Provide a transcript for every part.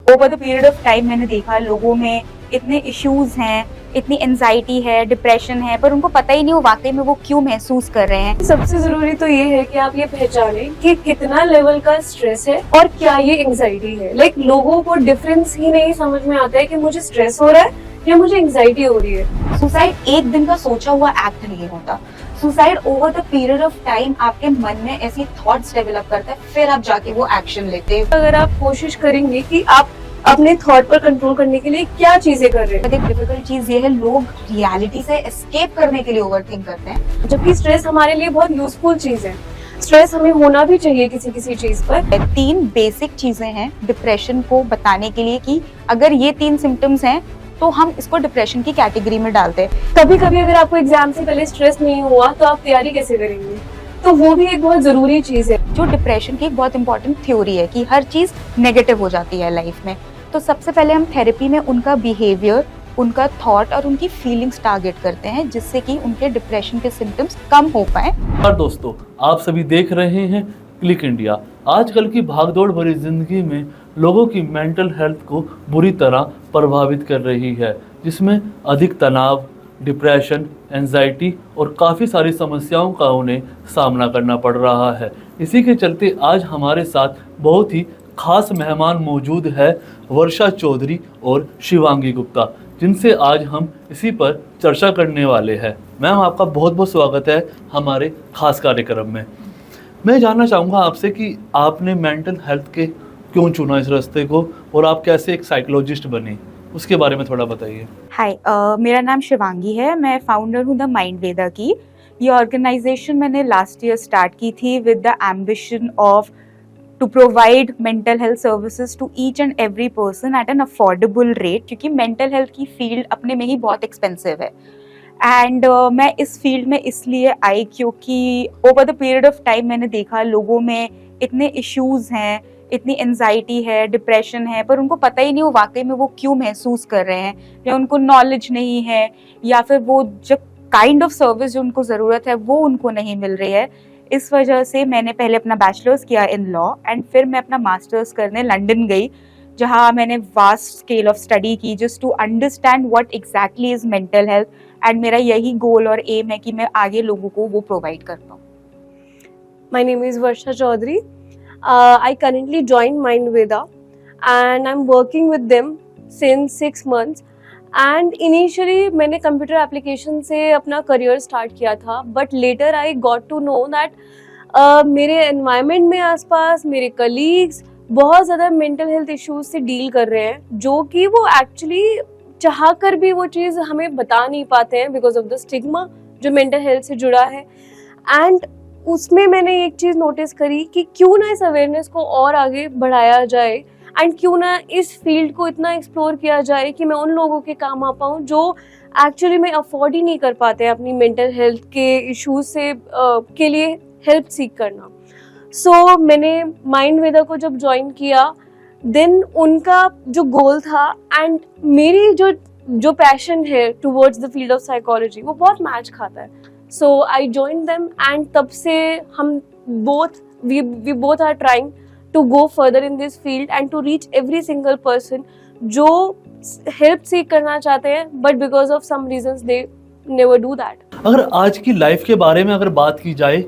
Over the period of time मैंने देखा लोगों में इतने इश्यूज हैं, इतनी एंजाइटी है, डिप्रेशन है, पर उनको पता ही नहीं वो वाकई में वो क्यों महसूस कर रहे हैं। सबसे जरूरी तो ये है कि आप ये पहचानें कि कितना लेवल का स्ट्रेस है और क्या ये एंजाइटी है। लोगों को डिफरेंस ही नहीं समझ में आता है कि मुझे स्ट्रेस हो रहा है या मुझे एंजाइटी हो रही है। सुसाइड एक दिन का सोचा हुआ एक्ट नहीं होता। Suicide over the period of time आपके मन में ऐसी थॉट्स डेवलप करता है, फिर आप जाके वो एक्शन लेते हैं। अगर आप कोशिश करेंगे कि आप अपने थॉट पर कंट्रोल करने के लिए क्या चीजें कर रहे हैं। एक डिफिकल्ट चीज ये है, लोग रियलिटी से एस्केप करने के लिए ओवरथिंक करते हैं, जबकि स्ट्रेस हमारे लिए बहुत यूजफुल चीज है। स्ट्रेस हमें होना भी चाहिए किसी किसी चीज पर। 3 बेसिक चीजें हैं डिप्रेशन को बताने के लिए कि अगर ये 3 सिम्टम्स हैं तो हम इसको डिप्रेशन की कैटेगरी में डालते हैं। कभी कभी अगर आपको एग्जाम से पहले स्ट्रेस नहीं हुआ तो आप तैयारी कैसे करेंगे, तो वो भी एक बहुत जरूरी चीज है। जो डिप्रेशन की एक बहुत इंपॉर्टेंट थ्योरी है कि हर चीज नेगेटिव हो जाती है लाइफ में। तो सबसे पहले हम थेरेपी में उनका बिहेवियर, उनका थॉट और उनकी फीलिंग्स टारगेट करते हैं, जिससे कि उनके डिप्रेशन के सिम्टम्स कम हो पाए। और दोस्तों, आप सभी देख रहे हैं क्लिक इंडिया। आजकल की भागदौड़ भरी जिंदगी में लोगों की मेंटल हेल्थ को बुरी तरह प्रभावित कर रही है, जिसमें अधिक तनाव, डिप्रेशन, एंजाइटी और काफ़ी सारी समस्याओं का उन्हें सामना करना पड़ रहा है। इसी के चलते आज हमारे साथ बहुत ही खास मेहमान मौजूद है, वर्षा चौधरी और शिवांगी गुप्ता, जिनसे आज हम इसी पर चर्चा करने वाले हैं। मैम, आपका बहुत बहुत स्वागत है हमारे खास कार्यक्रम में। मैं जानना चाहूँगा आपसे कि आपने मेंटल हेल्थ के क्यों चुना इस रास्ते को, और आप कैसे एक साइकोलॉजिस्ट बने, उसके बारे में थोड़ा बताइए। हाय, मेरा नाम शिवांगी है। मैं फाउंडर हूँ द माइंड वेदा की। ये ऑर्गेनाइजेशन मैंने लास्ट ईयर स्टार्ट की थी with the ambition of to provide mental health services to each and every person at an affordable rate, क्योंकि मेंटल हेल्थ की फील्ड अपने में ही बहुत एक्सपेंसिव है। एंड मैं इस फील्ड में इसलिए आई क्योंकि over the period of time मैंने देखा लोगों में इतने इश्यूज हैं, इतनी एंजाइटी है, डिप्रेशन है, पर उनको पता ही नहीं वो वाकई में वो क्यों महसूस कर रहे हैं, या उनको नॉलेज नहीं है, या फिर वो जो काइंड ऑफ सर्विस जो उनको ज़रूरत है वो उनको नहीं मिल रही है। इस वजह से मैंने पहले अपना बैचलर्स किया इन लॉ एंड फिर मैं अपना मास्टर्स करने लंदन गई, जहाँ मैंने वास्ट स्केल ऑफ स्टडी की just to understand what exactly is mental health. And मेरा यही गोल और एम है कि मैं आगे लोगों को वो प्रोवाइड कर पाऊँ। My name is Varsha Chaudhary. I currently joined Mind Veda and I'm working with them since 6 months. And initially मैंने कंप्यूटर एप्लीकेशन से अपना करियर स्टार्ट किया था, but later I got to know that मेरे environment में आसपास मेरे colleagues बहुत ज़्यादा मेंटल हेल्थ इश्यूज से डील कर रहे हैं, जो कि वो एक्चुअली चाह कर भी वो चीज़ हमें बता नहीं पाते हैं बिकॉज ऑफ द स्टिग्मा जो मेंटल हेल्थ से जुड़ा है। एंड उसमें मैंने एक चीज़ नोटिस करी कि क्यों ना इस अवेयरनेस को और आगे बढ़ाया जाए एंड क्यों ना इस फील्ड को इतना एक्सप्लोर किया जाए कि मैं उन लोगों के काम आ पाऊँ जो एक्चुअली में अफोर्ड ही नहीं कर पाते हैं अपनी मेंटल हेल्थ के इश्यूज से के लिए हेल्प सीख करना। सो मैंने माइंड वेदा को जब ज्वाइन किया, देन उनका जो गोल था एंड मेरी जो पैशन है towards the field of psychology वो बहुत मैच खाता है। So I join them and तब से हम we both are trying to go further in this field and to reach every single person जो help सीख करना चाहते हैं, but because of some reasons they never do that। अगर आज की लाइफ के बारे में अगर बात की जाए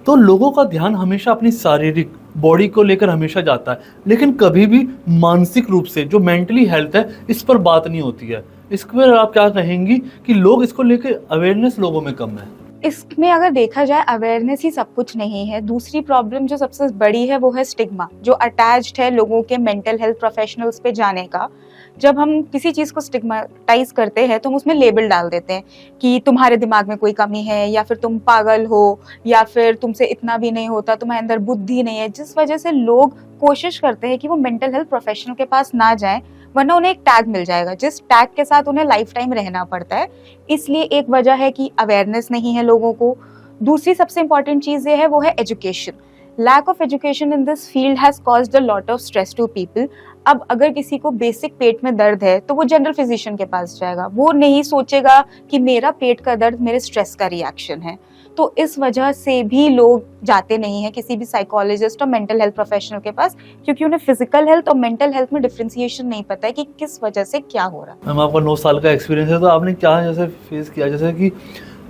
तो लोगों का ध्यान हमेशा अपनी शारीरिक बॉडी को लेकर हमेशा जाता है, लेकिन कभी भी मानसिक रूप से जो मेंटली हेल्थ है इस पर बात नहीं होती है। इसके पर आप क्या कहेंगी कि लोग इसको लेकर अवेयरनेस लोगों में कम है? इसमें अगर देखा जाए अवेयरनेस ही सब कुछ नहीं है। दूसरी प्रॉब्लम जो सबसे बड़ी है वो है स्टिग्मा, जो अटैच्ड है लोगों के मेंटल हेल्थ प्रोफेशनल्स पे जाने का। जब हम किसी चीज़ को स्टिग्माटाइज करते हैं तो हम उसमें लेबल डाल देते हैं कि तुम्हारे दिमाग में कोई कमी है, या फिर तुम पागल हो, या फिर तुमसे इतना भी नहीं होता, तुम्हारे अंदर बुद्धि नहीं है, जिस वजह से लोग कोशिश करते हैं कि वो मेंटल हेल्थ प्रोफेशनल के पास ना जाएं, वरना उन्हें एक टैग मिल जाएगा जिस टैग के साथ उन्हें लाइफ टाइम रहना पड़ता है। इसलिए एक वजह है कि अवेयरनेस नहीं है लोगों को। दूसरी सबसे इंपॉर्टेंट चीज़ ये है वो है education. Lack of education in this field has caused a lot of stress to people. अब अगर किसी को बेसिक पेट में दर्द है तो वो जनरल फिजिशियन के पास जाएगा, वो नहीं सोचेगा कि मेरा पेट का दर्द मेरे स्ट्रेस का रिएक्शन है। तो इस वजह से भी लोग जाते नहीं हैं किसी भी साइकोलॉजिस्ट और मेंटल हेल्थ प्रोफेशनल के पास, क्योंकि उन्हें फिजिकल हेल्थ और मेंटल हेल्थ में डिफ्रेंसिएशन नहीं पता है कि किस वजह से क्या हो रहा है। मैम आपका 9 साल का एक्सपीरियंस है, तो आपने क्या जैसे फेस किया, जैसे कि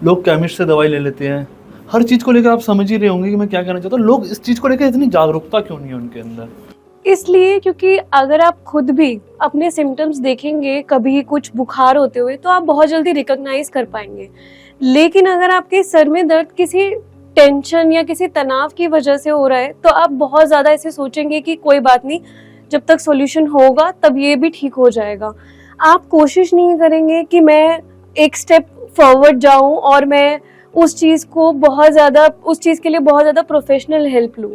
लोग केमिस्ट से दवाई ले लेते हैं, हर चीज़ को लेकर आप समझ ही रहे होंगे कि मैं क्या कहना चाहता हूँ, लोग इस चीज़ को लेकर इतनी जागरूकता क्यों नहीं है उनके अंदर? इसलिए क्योंकि अगर आप खुद भी अपने सिम्टम्स देखेंगे कभी कुछ बुखार होते हुए तो आप बहुत जल्दी रिकॉग्नाइज कर पाएंगे, लेकिन अगर आपके सर में दर्द किसी टेंशन या किसी तनाव की वजह से हो रहा है तो आप बहुत ज़्यादा ऐसे सोचेंगे कि कोई बात नहीं, जब तक सॉल्यूशन होगा तब ये भी ठीक हो जाएगा। आप कोशिश नहीं करेंगे कि मैं एक स्टेप फॉरवर्ड जाऊं और मैं उस चीज़ के लिए बहुत ज़्यादा प्रोफेशनल हेल्प लूं।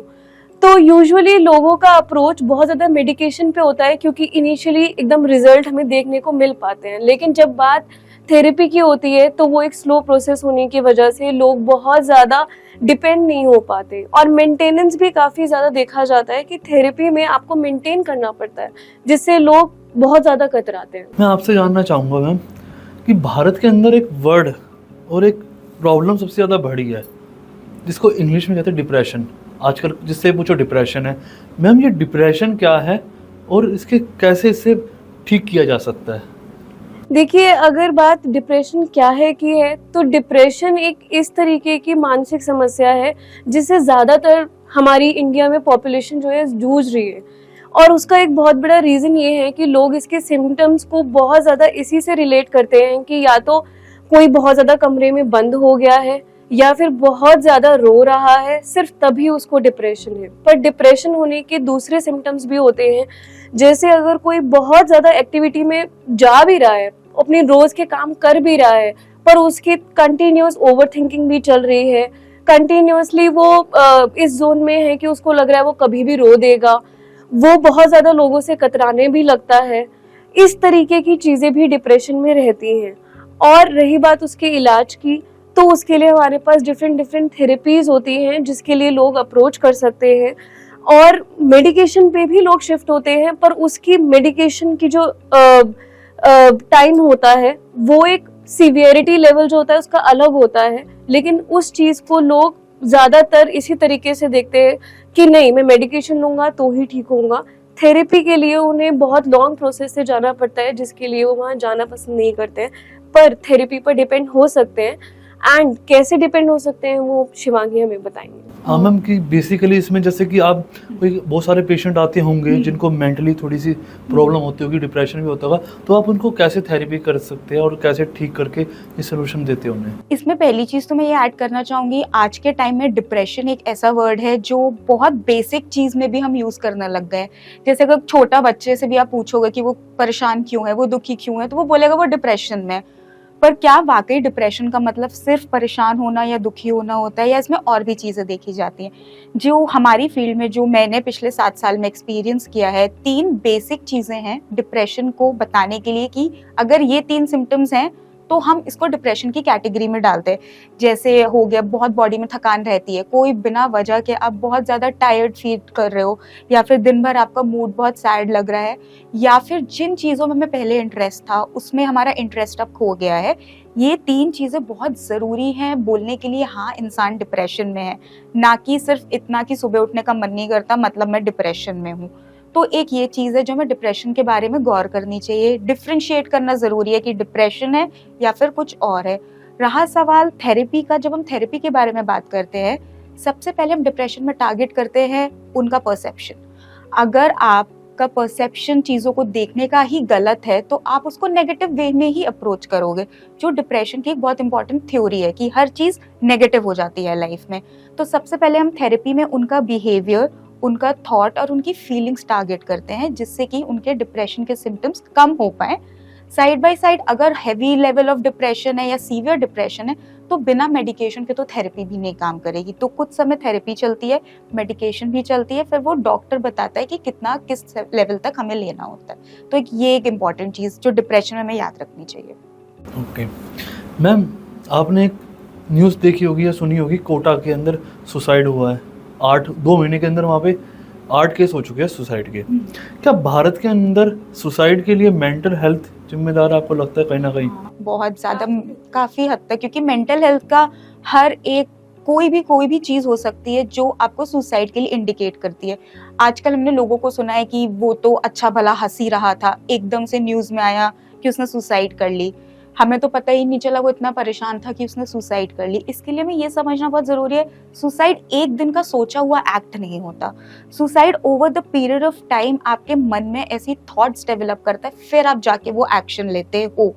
तो यूजुअली लोगों का अप्रोच बहुत ज़्यादा मेडिकेशन पे होता है, क्योंकि इनिशियली एकदम रिजल्ट हमें देखने को मिल पाते हैं, लेकिन जब बात थेरेपी की होती है तो वो एक स्लो प्रोसेस होने की वजह से लोग बहुत ज़्यादा डिपेंड नहीं हो पाते, और मेंटेनेंस भी काफ़ी ज़्यादा देखा जाता है कि थेरेपी में आपको मेंटेन करना पड़ता है, जिससे लोग बहुत ज़्यादा कतराते हैं। मैं आपसे जानना चाहूँगा मैम कि भारत के अंदर एक वर्ड और एक प्रॉब्लम सबसे ज़्यादा बढ़ी है, जिसको इंग्लिश में कहते हैं डिप्रेशन। आजकल जिससे पूछो डिप्रेशन है। मैम ये डिप्रेशन क्या है और कैसे इससे ठीक किया जा सकता है? देखिए, अगर बात डिप्रेशन क्या है की है तो डिप्रेशन एक इस तरीके की मानसिक समस्या है जिससे ज़्यादातर हमारी इंडिया में पॉपुलेशन जो है जूझ रही है, और उसका एक बहुत बड़ा रीज़न ये है कि लोग इसके सिम्टम्स को बहुत ज़्यादा इसी से रिलेट करते हैं कि या तो कोई बहुत ज़्यादा कमरे में बंद हो गया है या फिर बहुत ज़्यादा रो रहा है, सिर्फ तभी उसको डिप्रेशन है। पर डिप्रेशन होने के दूसरे सिम्टम्स भी होते हैं, जैसे अगर कोई बहुत ज़्यादा एक्टिविटी में जा भी रहा है, अपने रोज़ के काम कर भी रहा है, पर उसकी कंटिन्यूस ओवर थिंकिंग भी चल रही है, कंटिन्यूसली वो इस जोन में है कि उसको लग रहा है वो कभी भी रो देगा, वो बहुत ज़्यादा लोगों से कतराने भी लगता है। इस तरीके की चीज़ें भी डिप्रेशन में रहती हैं। और रही बात उसके इलाज की, तो उसके लिए हमारे पास डिफरेंट थेरेपीज़ होती हैं जिसके लिए लोग अप्रोच कर सकते हैं, और मेडिकेशन पे भी लोग शिफ्ट होते हैं, पर उसकी मेडिकेशन की जो टाइम होता है वो एक सीवियरिटी लेवल जो होता है उसका अलग होता है, लेकिन उस चीज़ को लोग ज़्यादातर इसी तरीके से देखते हैं कि नहीं, मैं मेडिकेशन लूँगा तो ही ठीक होऊंगा। थेरेपी के लिए उन्हें बहुत लॉन्ग प्रोसेस से जाना पड़ता है, जिसके लिए वो वहाँ जाना पसंद नहीं करते हैं, पर थेरेपी पर डिपेंड हो सकते हैं। एंड कैसे डिपेंड हो सकते हैं वो शिवांगी हमें बताएंगे। हाँ मैम, कि बेसिकली इसमें जैसे कि आप कोई बहुत सारे पेशेंट आते होंगे जिनको मेंटली थोड़ी सी प्रॉब्लम होती होगी, डिप्रेशन भी होता होगा, तो आप उनको कैसे थेरेपी कर सकते हैं और कैसे ठीक करके ये सोल्यूशन देते हैं उन्हें? इसमें पहली चीज़ तो मैं ये ऐड करना चाहूँगी, आज के टाइम में डिप्रेशन एक ऐसा वर्ड है जो बहुत बेसिक चीज़ में भी हम यूज़ करने लग गए। जैसे अगर छोटा बच्चे से भी आप पूछोगे कि वो परेशान क्यों है, वो दुखी क्यों है, तो वो बोलेगा वो डिप्रेशन में। पर क्या वाकई डिप्रेशन का मतलब सिर्फ परेशान होना या दुखी होना होता है, या इसमें और भी चीज़ें देखी जाती हैं? जो हमारी फील्ड में जो मैंने पिछले 7 साल में एक्सपीरियंस किया है, 3 बेसिक चीज़ें हैं डिप्रेशन को बताने के लिए कि अगर ये 3 सिम्टम्स हैं तो हम इसको डिप्रेशन की कैटेगरी में डालते हैं। जैसे हो गया, बहुत बॉडी में थकान रहती है, कोई बिना वजह के आप बहुत ज़्यादा टायर्ड फील कर रहे हो, या फिर दिन भर आपका मूड बहुत सैड लग रहा है, या फिर जिन चीज़ों में हमें पहले इंटरेस्ट था उसमें हमारा इंटरेस्ट अब खो गया है। ये 3 चीज़ें बहुत ज़रूरी हैं बोलने के लिए हाँ इंसान डिप्रेशन में है, ना कि सिर्फ इतना कि सुबह उठने का मन नहीं करता मतलब मैं डिप्रेशन में हूँ। तो एक ये चीज़ है जो हमें डिप्रेशन के बारे में गौर करनी चाहिए, डिफ्रेंशिएट करना ज़रूरी है कि डिप्रेशन है या फिर कुछ और है। रहा सवाल थेरेपी का, जब हम थेरेपी के बारे में बात करते हैं, सबसे पहले हम डिप्रेशन में टारगेट करते हैं उनका परसेप्शन। अगर आपका परसेप्शन चीज़ों को देखने का ही गलत है तो आप उसको नेगेटिव वे में ही अप्रोच करोगे, जो डिप्रेशन की एक बहुत इंपॉर्टेंट थ्योरी है कि हर चीज़ नेगेटिव हो जाती है लाइफ में। तो सबसे पहले हम थेरेपी में उनका बिहेवियर, उनका थॉट और उनकी फीलिंग्स टारगेट करते हैं, जिससे कि उनके डिप्रेशन के सिम्टम्स कम हो पाए। साइड बाय साइड अगर हैवी लेवल ऑफ डिप्रेशन है या सीवियर डिप्रेशन है तो बिना मेडिकेशन के तो थेरेपी भी नहीं काम करेगी। तो कुछ समय थेरेपी चलती है, मेडिकेशन भी चलती है, फिर वो डॉक्टर बताता है कि कितना किस लेवल तक हमें लेना होता है। तो ये एक इम्पॉर्टेंट चीज़ जो डिप्रेशन में हमें याद रखनी चाहिए। ओके मैम, आपने एक न्यूज़ देखी होगी या सुनी होगी, कोटा के अंदर सुसाइड हुआ है। 2 महीने के अंदर वहाँ पे 8 केस हो चुके हैं सुसाइड के। क्या भारत के अंदर सुसाइड के लिए मेंटल हेल्थ जिम्मेदार आपको लगता है कहीं ना कहीं? बहुत ज़्यादा, काफ़ी हद तक, क्योंकि मेंटल हेल्थ का हर एक कोई भी चीज़ हो सकती है जो आपको सुसाइड के लिए इंडिकेट करती है। आजकल हमने लोगों को सुना है कि वो तो अच्छा भला हँस ही रहा था, एकदम से न्यूज़ में आया कि उसने सुसाइड कर ली। हमें तो पता ही नहीं चला वो इतना परेशान था कि उसने सुसाइड कर ली। इसके लिए हमें ये समझना बहुत ज़रूरी है, सुसाइड एक दिन का सोचा हुआ एक्ट नहीं होता। Suicide over the period of time आपके मन में ऐसी थॉट्स डेवलप करता है, फिर आप जाके वो एक्शन लेते हो।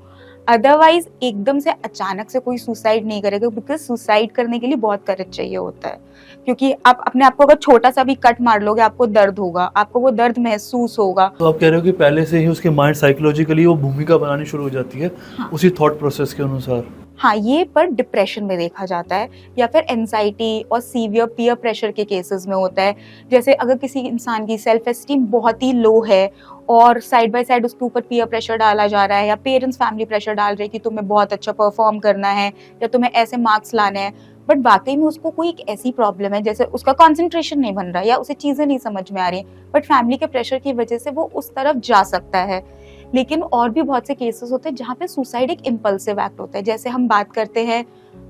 अदरवाइज एकदम से अचानक से कोई सुसाइड नहीं करेगा, बिकॉज सुसाइड करने के लिए बहुत करेज चाहिए होता है। क्योंकि आप अपने आप को अगर छोटा सा भी कट मार लोगे, आपको दर्द होगा, आपको वो दर्द महसूस होगा। तो आप कह रहे हो कि पहले से ही उसके माइंड साइकोलॉजिकली वो भूमिका बनानी शुरू हो जाती है, हाँ। उसी थॉट प्रोसेस के अनुसार। हाँ, ये पर डिप्रेशन में देखा जाता है, या फिर एंजाइटी और सीवियर पीयर प्रेशर के केसेस में होता है। जैसे अगर किसी इंसान की सेल्फ एस्टीम बहुत ही लो है और साइड बाय साइड उसके ऊपर पीयर प्रेशर डाला जा रहा है, या पेरेंट्स फैमिली प्रेशर डाल रहे हैं कि तुम्हें बहुत अच्छा परफॉर्म करना है या तुम्हें ऐसे मार्क्स लाने हैं, बट वाकई में उसको कोई एक ऐसी प्रॉब्लम है, जैसे उसका कंसंट्रेशन नहीं बन रहा या उसे चीज़ें नहीं समझ में आ रही, बट फैमिली के प्रेशर की वजह से वो उस तरफ जा सकता है। लेकिन और भी बहुत से केसेस होते हैं जहाँ पे सुसाइड एक इम्पल्सिव एक्ट होता है। जैसे हम बात करते हैं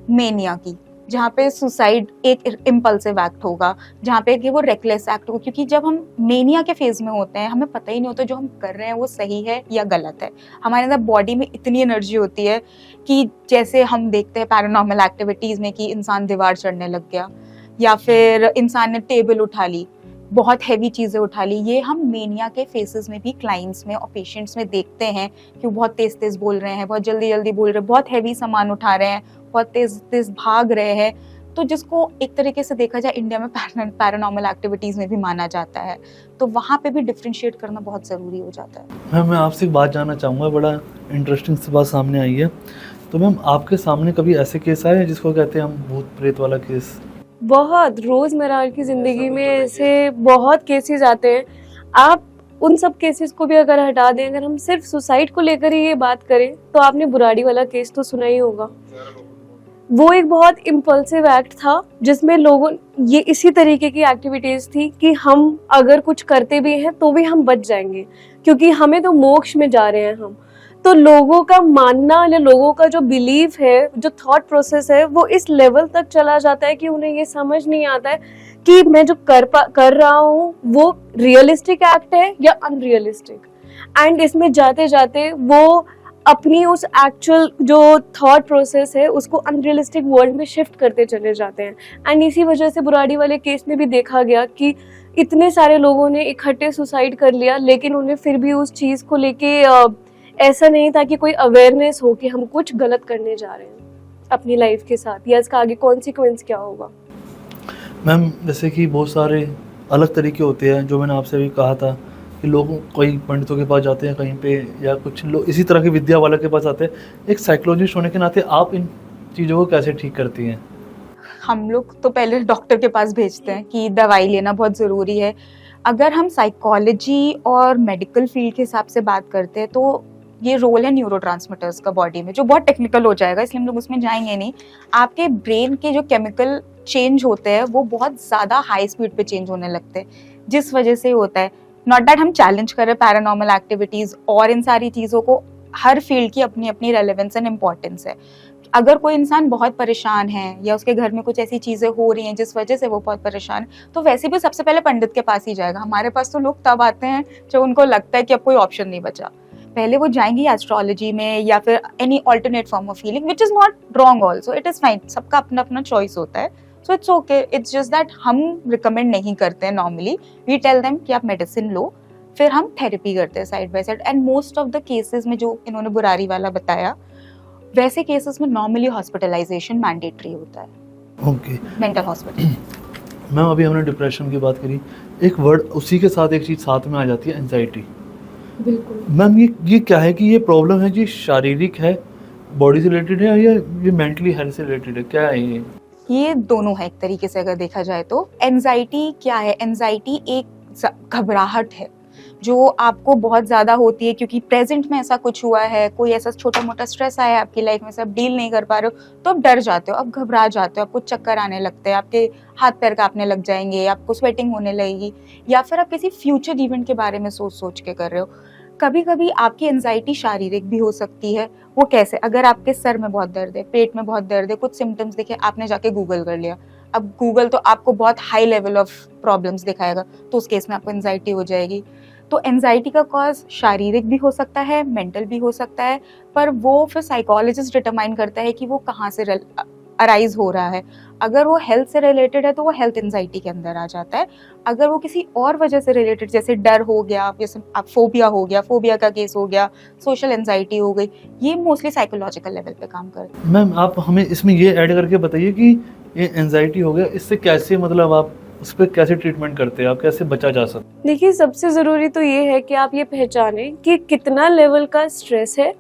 मेनिया की, जहाँ पे सुसाइड एक इम्पल्सिव एक्ट होगा, जहाँ पे कि वो रेकलेस एक्ट होगा। क्योंकि जब हम मेनिया के फेज में होते हैं, हमें पता ही नहीं होता जो हम कर रहे हैं वो सही है या गलत है। हमारे अंदर बॉडी में इतनी एनर्जी होती है कि जैसे हम देखते हैं पैरानॉर्मल एक्टिविटीज़ में कि इंसान दीवार चढ़ने लग गया, या फिर इंसान ने टेबल उठा ली, बहुत हैवी चीज़ें उठा ली। ये हम मेनिया के फेसेस में भी क्लाइंट्स में और पेशेंट्स में देखते हैं कि वो बहुत तेज़ तेज़ बोल रहे हैं, बहुत जल्दी जल्दी बोल रहे हैं, बहुत हैवी सामान उठा रहे हैं, बहुत तेज़ तेज़ भाग रहे हैं। तो जिसको एक तरीके से देखा जाए इंडिया में पैरानॉर्मल एक्टिविटीज़ में भी माना जाता है, तो वहाँ पे भी डिफ्रेंशिएट करना बहुत ज़रूरी हो जाता है। मैम, मैं आपसे एक बात जानना चाहूँगा, बड़ा इंटरेस्टिंग सी बात सामने आई है। तो मैम, आपके सामने कभी ऐसे केस आए हैं जिसको कहते हैं हम भूत प्रेत वाला केस? बहुत रोज़मर्रा की ज़िंदगी में ऐसे बहुत केसेस आते हैं। आप उन सब केसेस को भी अगर हटा दें, अगर हम सिर्फ सुसाइड को लेकर ही ये बात करें, तो आपने बुराड़ी वाला केस तो सुना ही होगा। वो एक बहुत इम्पल्सिव एक्ट था जिसमें लोगों, ये इसी तरीके की एक्टिविटीज़ थी कि हम अगर कुछ करते भी हैं तो भी हम बच जाएंगे, क्योंकि हमें तो मोक्ष में जा रहे हैं हम। तो लोगों का मानना या लोगों का जो बिलीफ है, जो थॉट प्रोसेस है, वो इस लेवल तक चला जाता है कि उन्हें ये समझ नहीं आता है कि मैं जो कर रहा हूँ वो रियलिस्टिक एक्ट है या अनरियलिस्टिक। एंड इसमें जाते जाते वो अपनी उस एक्चुअल जो थॉट प्रोसेस है उसको अनरियलिस्टिक वर्ल्ड में शिफ्ट करते चले जाते हैं। एंड इसी वजह से बुराड़ी वाले केस में भी देखा गया कि इतने सारे लोगों ने इकट्ठे सुसाइड कर लिया, लेकिन उन्हें फिर भी उस चीज़ को लेके ऐसा नहीं था कि कोई अवेयरनेस हो कि हम कुछ गलत करने जा रहे हैं अपनी लाइफ के साथ, या इसका आगे कॉन्सिक्वेंस क्या होगा। मैम, जैसे कि बहुत सारे अलग तरीके होते हैं, जो मैंने आपसे भी कहा था कि लोग कई पंडितों के पास जाते हैं कहीं पे, या कुछ लोग इसी तरह की विद्या वाला के पास आते हैं। एक साइकोलॉजिस्ट होने के नाते आप इन चीज़ों को कैसे ठीक करती हैं? हम लोग तो पहले डॉक्टर के पास भेजते हैं कि दवाई लेना बहुत ज़रूरी है। अगर हम साइकोलॉजी और मेडिकल फील्ड के हिसाब से बात करते हैं, तो ये रोल है न्यूरोट्रांसमीटर्स का बॉडी में, जो बहुत टेक्निकल हो जाएगा, इसलिए हम लोग उसमें जाएंगे नहीं। आपके ब्रेन के जो केमिकल चेंज होते हैं वो बहुत ज़्यादा हाई स्पीड पे चेंज होने लगते हैं, जिस वजह से होता है। नॉट दैट हम चैलेंज कर रहे पैरानॉर्मल एक्टिविटीज़ और इन सारी चीज़ों को, हर फील्ड की अपनी अपनी रेलेवेंस एंड इम्पॉर्टेंस है। अगर कोई इंसान बहुत परेशान है या उसके घर में कुछ ऐसी चीज़ें हो रही हैं जिस वजह से वो बहुत परेशान है, तो वैसे भी सबसे पहले पंडित के पास ही जाएगा। हमारे पास तो लोग तब आते हैं जब उनको लगता है कि अब कोई ऑप्शन नहीं बचा। पहले वो जाएंगी एस्ट्रोलॉजी में या फिर any alternate form of healing, which is not wrong also, it is fine, सबका अपना अपना चॉइस होता है। So it's okay, it's just that हम रिकमेंड नहीं करते हैं नॉर्मली। वी टेल देम कि आप मेडिसिन लो, फिर हम थेरेपी करते हैं side by side. And most of the cases में जो इन्होंने बुरारी वाला बताया, वैसे केसेस में नॉर्मली हॉस्पिटलाइजेशन मैंडेटरी होता है। Okay mental hospital. मैम, अभी हमने डिप्रेशन की बात करी, एक वर्ड उसी के साथ एक चीज़ साथ में आ जाती है, एंजाइटी। बिल्कुल। मैम, ये क्या है कि ये प्रॉब्लम है जी शारीरिक है, बॉडी से रिलेटेड है, या ये मेंटली हेल्थ से रिलेटेड है, क्या है ये? ये दोनों है एक तरीके से अगर देखा जाए तो। एंजाइटी क्या है? एंजाइटी एक घबराहट है, जो आपको बहुत ज़्यादा होती है क्योंकि प्रेजेंट में ऐसा कुछ हुआ है, कोई ऐसा छोटा मोटा स्ट्रेस आया है आपकी लाइफ में से, आप डील नहीं कर पा रहे हो, तो आप डर जाते हो, आप घबरा जाते हो, आपको चक्कर आने लगते हैं, आपके हाथ पैर कांपने लग जाएंगे, आपको स्वेटिंग होने लगेगी, या फिर आप किसी फ्यूचर इवेंट के बारे में सोच सोच के कर रहे हो। कभी कभी आपकी एंजाइटी शारीरिक भी हो सकती है। वो कैसे? अगर आपके सर में बहुत दर्द है, पेट में बहुत दर्द है, कुछ सिम्टम्स दिखे, आपने जाके गूगल कर लिया, अब गूगल तो आपको बहुत हाई लेवल ऑफ प्रॉब्लम्स दिखाएगा, तो उस केस में आपको एंजाइटी हो जाएगी। तो एंजाइटी का कॉज शारीरिक भी हो सकता है, मेंटल भी हो सकता है, पर वो फिर साइकोलॉजिस्ट डिटरमाइन करता है कि वो कहाँ से अराइज हो रहा है। अगर वो हेल्थ से रिलेटेड है तो वो हेल्थ एंजाइटी के अंदर आ जाता है। अगर वो किसी और वजह से रिलेटेड, जैसे डर हो गया, जैसे फोबिया हो गया, फोबिया का केस हो गया, सोशल एंजाइटी हो गई, ये मोस्टली साइकोलॉजिकल लेवल पे काम करता है। मैम आप हमें इसमें ये ऐड करके बताइए कि ये एंजाइटी हो गया, इससे कैसे मतलब आप उस पर कैसे ट्रीटमेंट करते हैं, आप कैसे बचा जा सकता? देखिए, सबसे ज़रूरी तो ये है कि आप ये पहचानें कि कितना लेवल का स्ट्रेस है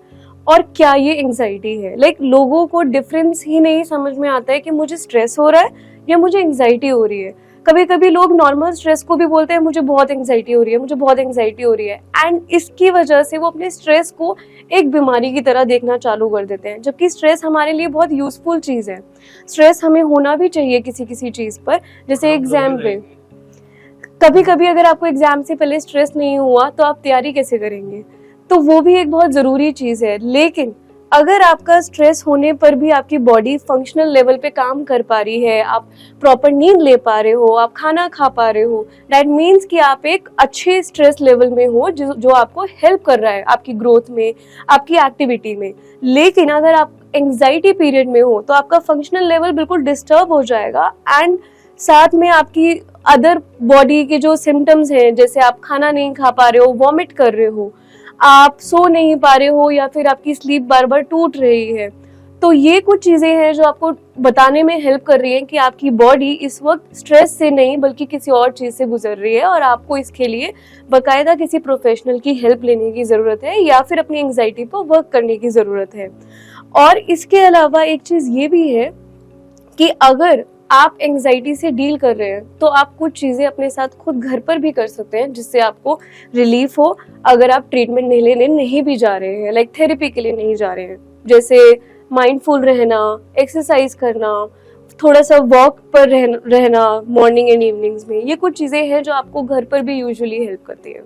और क्या ये एंजाइटी है। लोगों को डिफरेंस ही नहीं समझ में आता है कि मुझे स्ट्रेस हो रहा है या मुझे एंजाइटी हो रही है। कभी कभी लोग नॉर्मल स्ट्रेस को भी बोलते हैं मुझे बहुत एंजाइटी हो रही है, मुझे बहुत एंजाइटी हो रही है, एंड इसकी वजह से वो अपने स्ट्रेस को एक बीमारी की तरह देखना चालू कर देते हैं, जबकि स्ट्रेस हमारे लिए बहुत यूजफुल चीज़ है। स्ट्रेस हमें होना भी चाहिए किसी किसी चीज़ पर, जैसे एग्जाम पे। कभी कभी अगर आपको एग्जाम से पहले स्ट्रेस नहीं हुआ तो आप तैयारी कैसे करेंगे? तो वो भी एक बहुत ज़रूरी चीज़ है। लेकिन अगर आपका स्ट्रेस होने पर भी आपकी बॉडी फंक्शनल लेवल पे काम कर पा रही है, आप प्रॉपर नींद ले पा रहे हो, आप खाना खा पा रहे हो, दैट मीन्स कि आप एक अच्छे स्ट्रेस लेवल में हो जो आपको हेल्प कर रहा है आपकी ग्रोथ में, आपकी एक्टिविटी में। लेकिन अगर आप एंजाइटी पीरियड में हो तो आपका फंक्शनल लेवल बिल्कुल डिस्टर्ब हो जाएगा, एंड साथ में आपकी अदर बॉडी के जो सिम्टम्स हैं, जैसे आप खाना नहीं खा पा रहे हो, वॉमिट कर रहे हो, आप सो नहीं पा रहे हो, या फिर आपकी स्लीप बार बार टूट रही है, तो ये कुछ चीज़ें हैं जो आपको बताने में हेल्प कर रही हैं कि आपकी बॉडी इस वक्त स्ट्रेस से नहीं बल्कि किसी और चीज़ से गुजर रही है, और आपको इसके लिए बाकायदा किसी प्रोफेशनल की हेल्प लेने की ज़रूरत है या फिर अपनी एंग्जाइटी पर वर्क करने की ज़रूरत है। और इसके अलावा एक चीज़ ये भी है कि अगर आप एंग्जाइटी से डील कर रहे हैं तो आप कुछ चीज़ें अपने साथ खुद घर पर भी कर सकते हैं जिससे आपको रिलीफ हो, अगर आप ट्रीटमेंट नहीं लेने नहीं भी जा रहे हैं, थेरेपी के लिए नहीं जा रहे हैं। जैसे माइंडफुल रहना, एक्सरसाइज करना, थोड़ा सा वॉक पर रहना मॉर्निंग एंड इवनिंग्स में, ये कुछ चीज़ें हैं जो आपको घर पर भी यूजुअली हेल्प करती है।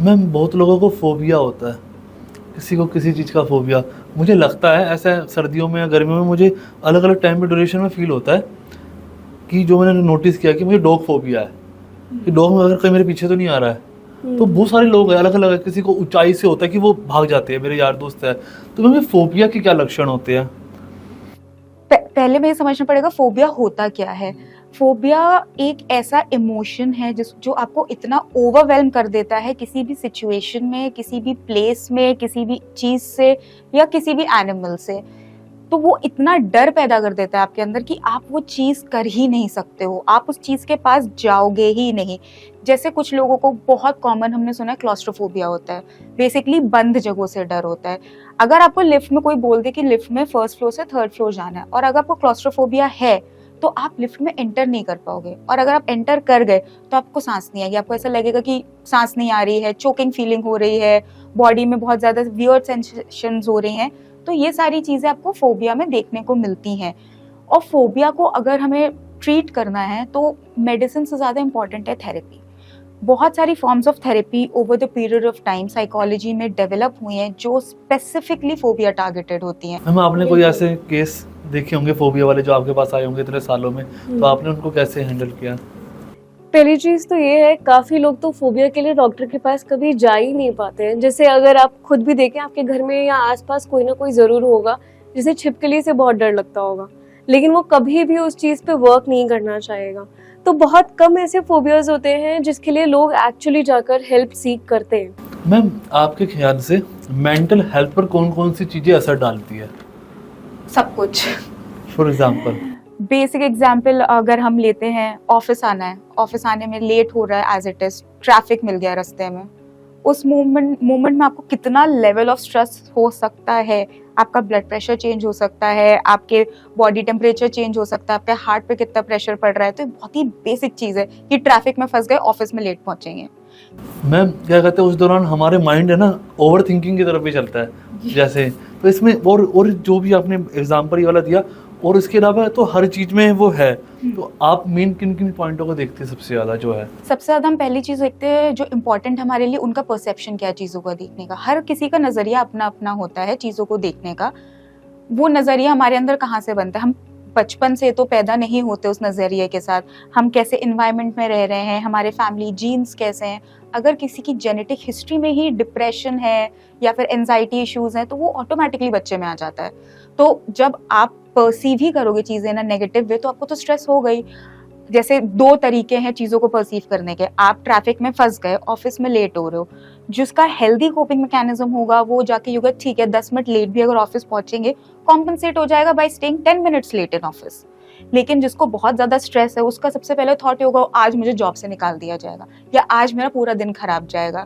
मैम बहुत लोगों को फोबिया होता है, किसी को किसी चीज़ का फोबिया। मुझे लगता है ऐसा सर्दियों में या गर्मियों में मुझे अलग अलग टाइम पे ड्यूरेशन में फील होता है कि जो मैंने नोटिस किया कि मुझे डॉग फोबिया है कि डॉग में अगर कहीं मेरे पीछे तो नहीं आ रहा है। तो बहुत सारे लोग हैं अलग अलग है, किसी को ऊंचाई से होता है कि वो भाग जाते हैं, मेरे यार दोस्त है। तो मैम फोबिया के क्या लक्षण होते हैं? पहले में ये समझना पड़ेगा फोबिया होता क्या है। फोबिया एक ऐसा इमोशन है जो आपको इतना ओवरवेल्म कर देता है किसी भी सिचुएशन में, किसी भी प्लेस में, किसी भी चीज से या किसी भी एनिमल से, तो वो इतना डर पैदा कर देता है आपके अंदर कि आप वो चीज़ कर ही नहीं सकते हो, आप उस चीज़ के पास जाओगे ही नहीं। जैसे कुछ लोगों को बहुत कॉमन हमने सुना है क्लॉस्ट्रोफोबिया होता है, बेसिकली बंद जगहों से डर होता है। अगर आपको लिफ्ट में कोई बोल दे कि लिफ्ट में फर्स्ट फ्लोर से थर्ड फ्लोर जाना है और अगर आपको क्लॉस्ट्रोफोबिया है तो आप लिफ्ट में एंटर नहीं कर पाओगे, और अगर आप एंटर कर गए तो आपको सांस नहीं आएगी, आपको ऐसा लगेगा कि सांस नहीं आ रही है, चोकिंग फीलिंग हो रही है, बॉडी में बहुत ज़्यादा वियर्ड सेंसेशंस हो रही हैं। तो ये सारी चीज़ें आपको फोबिया में देखने को मिलती हैं। और फोबिया को अगर हमें ट्रीट करना है तो मेडिसिन से ज़्यादा इम्पॉर्टेंट है थेरेपी। बहुत सारी forms of therapy over the period of time psychology में डेवलप हुई हैं जो स्पेसिफिकली फोबिया टारगेटेड होती हैं। मैम आपने कोई ऐसे केस देखे होंगे फोबिया वाले जो आपके पास आए होंगे इतने सालों में, तो आपने उनको कैसे हैंडल किया? पहली चीज़ तो ये है, काफ़ी लोग तो फोबिया के लिए डॉक्टर के पास कभी जा ही नहीं पाते हैं। जैसे अगर आप खुद भी देखें, आपके घर में या आसपास कोई ना कोई ज़रूर होगा जिसे छिपकली से बहुत डर लगता होगा, लेकिन वो कभी भी उस चीज़ पे वर्क नहीं करना चाहेगा। तो बहुत कम ऐसे फोबियाज होते हैं जिसके लिए लोग एक्चुअली जाकर हेल्प सीख करते हैं। मैम आपके ख्याल से मेंटल हेल्थ पर कौन कौन सी चीज़ें असर डालती है? सब कुछ। फॉर एग्जाम्पल बेसिक एग्जाम्पल अगर हम लेते हैं, ऑफिस आना है, ऑफिस आने में लेट हो रहा है एज इट इज, ट्रैफिक मिल गया रास्ते में, उस मोमेंट में आपको कितना लेवल ऑफ स्ट्रेस हो सकता है, आपका ब्लड प्रेशर चेंज हो सकता है, आपके बॉडी टेम्परेचर चेंज हो सकता है, आपके हार्ट पे कितना प्रेशर पड़ रहा है। तो बहुत ही बेसिक चीज़ है कि ट्रैफिक में फंस गए, ऑफिस में लेट पहुंचेंगे। मैम क्या कहते हैं उस दौरान हमारे माइंड है ना ओवर थिंकिंग की तरफ भी चलता है जैसे, तो इसमें और जो भी आपने एग्जांपल ये वाला दिया, और इसके अलावा तो हर चीज में वो है, तो आप मेन किन किन पॉइंटों को देखते हैं सबसे ज्यादा जो है? सबसे ज़्यादा हम पहली चीज़ देखते हैं जो इम्पोर्टेंट हमारे लिए, उनका परसेप्शन क्या है चीज़ों को देखने का। हर किसी का नज़रिया अपना अपना होता है चीज़ों को देखने का। वो नज़रिया हमारे अंदर कहाँ से बनता है? हम बचपन से तो पैदा नहीं होते उस नज़रिए के साथ। हम कैसे इन्वायरमेंट में रह रहे हैं, हमारे फैमिली जीन्स कैसे हैं। अगर किसी की जेनेटिक हिस्ट्री में ही डिप्रेशन है या फिर एंजाइटी इश्यूज़ हैं, तो वो ऑटोमेटिकली बच्चे में आ जाता है। तो जब आप परसीव ही करोगे चीज़ें ना नेगेटिव वे, तो आपको तो स्ट्रेस हो गई। जैसे 2 तरीके हैं चीज़ों को परसीव करने के। आप ट्रैफिक में फंस गए, ऑफिस में लेट हो रहे हो, जिसका हेल्दी कोपिंग मैकेनिज्म होगा वो जाके युगा ठीक है 10 मिनट लेट भी अगर ऑफिस पहुंचेंगे, कॉम्पनसेट हो जाएगा by staying 10 minutes late in office. लेकिन जिसको बहुत ज़्यादा स्ट्रेस है, उसका सबसे पहले थॉट होगा आज मुझे जॉब से निकाल दिया जाएगा या आज मेरा पूरा दिन खराब जाएगा।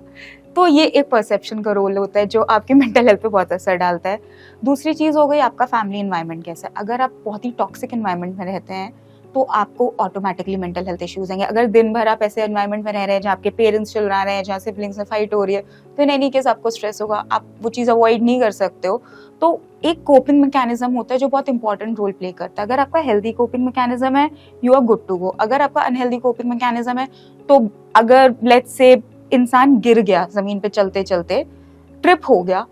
तो ये एक परसेप्शन का रोल होता है जो आपकी मेंटल हेल्थ पे बहुत असर डालता है। दूसरी चीज़ हो गई आपका फैमिली एनवायरनमेंट कैसा है। अगर आप बहुत ही टॉक्सिक एनवायरनमेंट में रहते हैं तो आपको ऑटोमेटिकली मेंटल हेल्थ इश्यूज आएंगे। अगर दिन भर आप ऐसे एनवायरनमेंट में रह रहे हैं जहाँ आपके पेरेंट्स चिल्ला रहे हैं, जहाँ सिबलिंग्स में फाइट हो रही है, तो इन एनी केस आपको स्ट्रेस होगा, आप वो चीज़ अवॉइड नहीं कर सकते हो। तो एक कोपिंग मैकेनिज्म होता है जो बहुत इंपॉर्टेंट रोल प्ले करता है। अगर आपका हेल्दी कोपिंग मैकेनिज्म है, you are good to go. अगर आपका अनहेल्दी कोपिंग मैकेनिज्म है, तो अगर लेट्स से इंसान गिर गया जमीन पे चलते चलते, ट्रिप हो गया,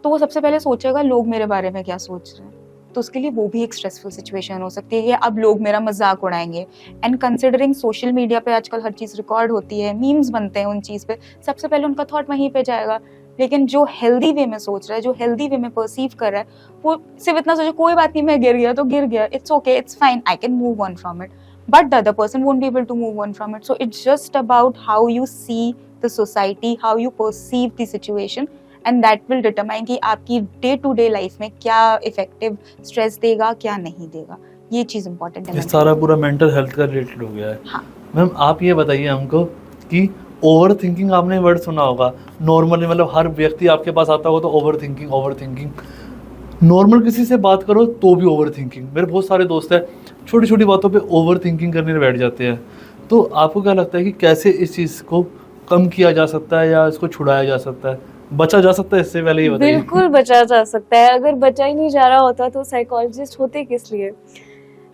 तो वो सबसे पहले सोचेगा लोग मेरे बारे में क्या सोच रहे हैं। तो उसके लिए वो भी एक स्ट्रेसफुल सिचुएशन हो सकती है कि अब लोग मेरा मजाक उड़ाएंगे। एंड कंसिडरिंग सोशल मीडिया पे आजकल हर चीज़ रिकॉर्ड होती है, मीम्स बनते हैं उन चीज़ पे, सबसे पहले उनका थॉट वहीं पे जाएगा। लेकिन जो हेल्दी वे में सोच रहा है, जो हेल्दी वे में परसीव कर रहा है, वो सिर्फ इतना सोचे कोई बात नहीं, मैं गिर गया तो गिर गया, it's okay, it's fine, I can move on from it. But the other person won't be able to move on from it. So it's just about how you see the society, how you perceive the situation, and that will determine कि आपकी day to day life में क्या effective stress देगा, क्या नहीं देगा। ये चीज़ important है। ये सारा पूरा मेंटल हेल्थ का रिलेटेड हो गया है। हाँ। मैम आप ये बताइए हमको कि ओवर थिंकिंग आपने वर्ड सुना होगा नॉर्मली, मतलब हर व्यक्ति आपके पास आता होगा तो ओवर थिंकिंग नॉर्मल किसी से बात करो तो भी ओवर थिंकिंग। मेरे बहुत सारे दोस्त हैं छोटी छोटी बातों पे ओवर थिंकिंग करने बैठ जाते हैं। तो आपको क्या लगता है कि कैसे इस चीज़ को कम किया जा सकता है या इसको छुड़ाया जा सकता है, बचा जा सकता है? इससे पहले ये बताइए। बिल्कुल बचा जा सकता है। अगर बचा ही नहीं जा रहा होता तो साइकोलॉजिस्ट होते किस लिए?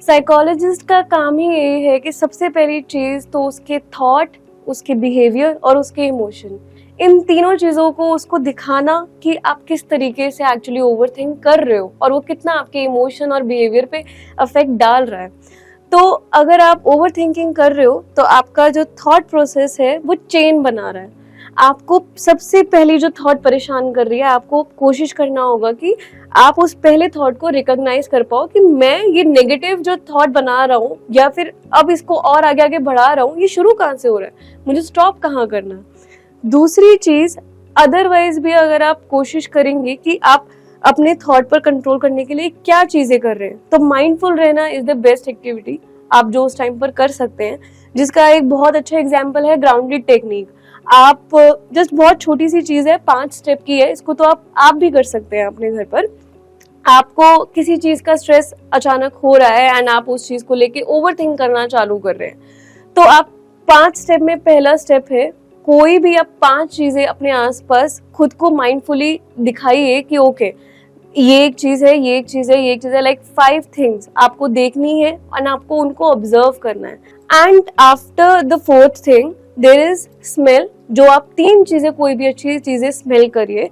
साइकोलॉजिस्ट का काम ही यही है कि सबसे पहली चीज तो उसके थॉट, उसके बिहेवियर और उसके इमोशन, इन तीनों चीजों को उसको दिखाना कि आप किस तरीके से एक्चुअली ओवरथिंक कर रहे हो और वो कितना आपके इमोशन और बिहेवियर पे अफेक्ट डाल रहा है। तो अगर आप ओवरथिंकिंग कर रहे हो तो आपका जो थॉट प्रोसेस है वो चेन बना रहा है। आपको सबसे पहली जो थॉट परेशान कर रही है, आपको कोशिश करना होगा कि आप उस पहले थॉट को रिकॉग्नाइज कर पाओ कि मैं ये नेगेटिव जो थॉट बना रहा हूँ या फिर अब इसको और आगे आगे बढ़ा रहा हूँ, ये शुरू कहाँ से हो रहा है, मुझे स्टॉप कहाँ करना है। दूसरी चीज, अदरवाइज भी अगर आप कोशिश करेंगे कि आप अपने थॉट पर कंट्रोल करने के लिए क्या चीजें कर रहे हैं, तो माइंडफुल रहना इज द बेस्ट एक्टिविटी आप जो उस टाइम पर कर सकते हैं, जिसका एक बहुत अच्छा एग्जाम्पल है ग्राउंडेड टेक्निक। आप जस्ट बहुत छोटी सी चीज है, 5 स्टेप की है, इसको तो आप भी कर सकते हैं अपने घर पर। आपको किसी चीज का स्ट्रेस अचानक हो रहा है एंड आप उस चीज को लेके ओवरथिंक करना चालू कर रहे हैं, तो आप 5 स्टेप में पहला स्टेप है, कोई भी आप 5 चीजें अपने आसपास खुद को माइंडफुली दिखाइए कि ओके ये एक चीज है, ये एक चीज है, ये एक चीज है, लाइक 5 थिंग्स आपको देखनी है और आपको उनको ऑब्जर्व करना है। And after the 4th thing there is smell, जो आप 3 चीजें, कोई भी अच्छी चीजें स्मेल करिए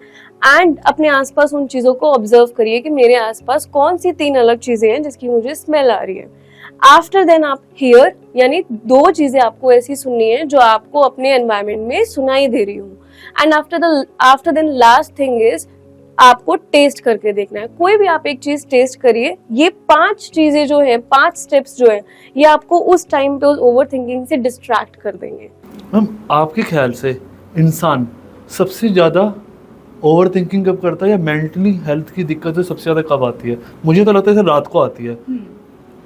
एंड अपने आसपास उन चीजों को ऑब्जर्व करिए कि मेरे आसपास कौन सी 3 अलग चीजें हैं जिसकी मुझे स्मेल आ रही है। आफ्टर देन आप हियर, यानी 2 चीजें आपको ऐसी सुननी है जो आपको अपने एनवायरनमेंट में सुनाई दे रही हूँ। And after then last thing is आपको टेस्ट करके देखना है। कोई भी आप एक चीज टेस्ट करिए। ये 5 चीजें जो है, 5 स्टेप्स जो है, ये आपको उस टाइम पे उस ओवर थिंकिंग से डिस्ट्रैक्ट कर देंगे। मैम आपके ख्याल से इंसान सबसे ज़्यादा ओवर थिंकिंग कब करता है या मेंटली हेल्थ की दिक्कतें सबसे ज़्यादा कब आती है? मुझे तो लगता है रात को आती है।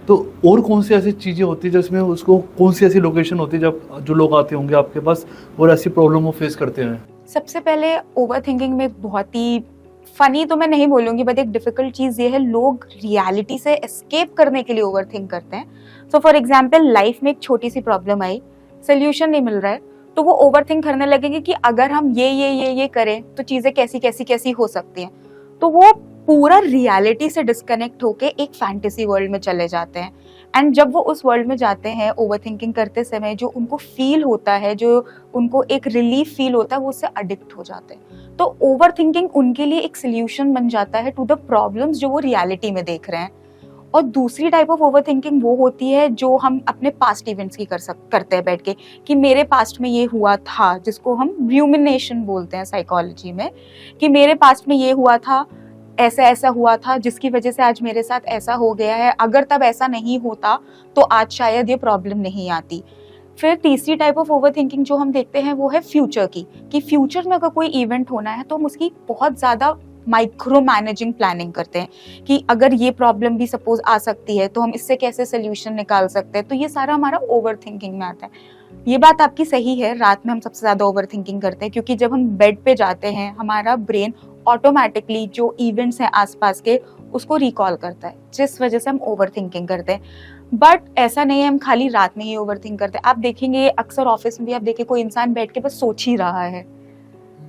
तो और कौन सी ऐसी चीज़ें होती है जिसमें उसको, कौन सी ऐसी लोकेशन होती है जब जो लोग आते होंगे आपके पास और ऐसी प्रॉब्लम वो फेस करते हैं? सबसे पहले ओवर थिंकिंग में बहुत ही फनी तो मैं नहीं बोलूँगी, बट एक डिफिकल्ट चीज़ ये है, लोग रियलिटी से एस्केप करने के लिए ओवर थिंक करते हैं। सो फॉर एग्जाम्पल लाइफ में एक छोटी सी प्रॉब्लम आई, सोल्यूशन नहीं मिल रहा है, तो वो ओवर थिंक करने लगेंगे कि अगर हम ये करें तो चीजें कैसी हो सकती हैं। तो वो पूरा रियलिटी से डिस्कनेक्ट होके एक फैंटेसी वर्ल्ड में चले जाते हैं। एंड जब वो उस वर्ल्ड में जाते हैं ओवर थिंकिंग करते समय, जो उनको फील होता है, जो उनको एक रिलीफ फील होता है, वो उससे अडिक्ट हो जाते हैं। तो ओवर थिंकिंग उनके लिए एक सोल्यूशन बन जाता है टू द प्रॉब्लम्स जो वो रियलिटी में देख रहे हैं। और दूसरी टाइप ऑफ ओवर थिंकिंग वो होती है जो हम अपने पास्ट इवेंट्स की करते हैं बैठ के, कि मेरे पास्ट में ये हुआ था, जिसको हम रूमिनेशन बोलते हैं साइकोलॉजी में, कि मेरे पास्ट में ये हुआ था, ऐसा हुआ था, जिसकी वजह से आज मेरे साथ ऐसा हो गया है, अगर तब ऐसा नहीं होता तो आज शायद ये प्रॉब्लम नहीं आती। फिर तीसरी टाइप ऑफ ओवर थिंकिंग जो हम देखते हैं वो है फ्यूचर की, कि फ्यूचर में अगर कोई इवेंट होना है तो हम उसकी बहुत ज़्यादा माइक्रो मैनेजिंग प्लानिंग करते हैं कि अगर ये प्रॉब्लम भी सपोज आ सकती है तो हम इससे कैसे सोल्यूशन निकाल सकते हैं। तो ये सारा हमारा ओवर थिंकिंग में आता है। ये बात आपकी सही है, रात में हम सबसे ज़्यादा ओवर थिंकिंग करते हैं, क्योंकि जब हम बेड पे जाते हैं हमारा ब्रेन ऑटोमेटिकली जो इवेंट्स हैं आसपास के उसको रिकॉल करता है, जिस वजह से हम ओवर थिंकिंग करते हैं। बट ऐसा नहीं है हम खाली रात में ही ओवर थिंक करते हैं। आप देखेंगे अक्सर ऑफिस में भी, आप देखिए कोई इंसान बैठ के बस सोच ही रहा है,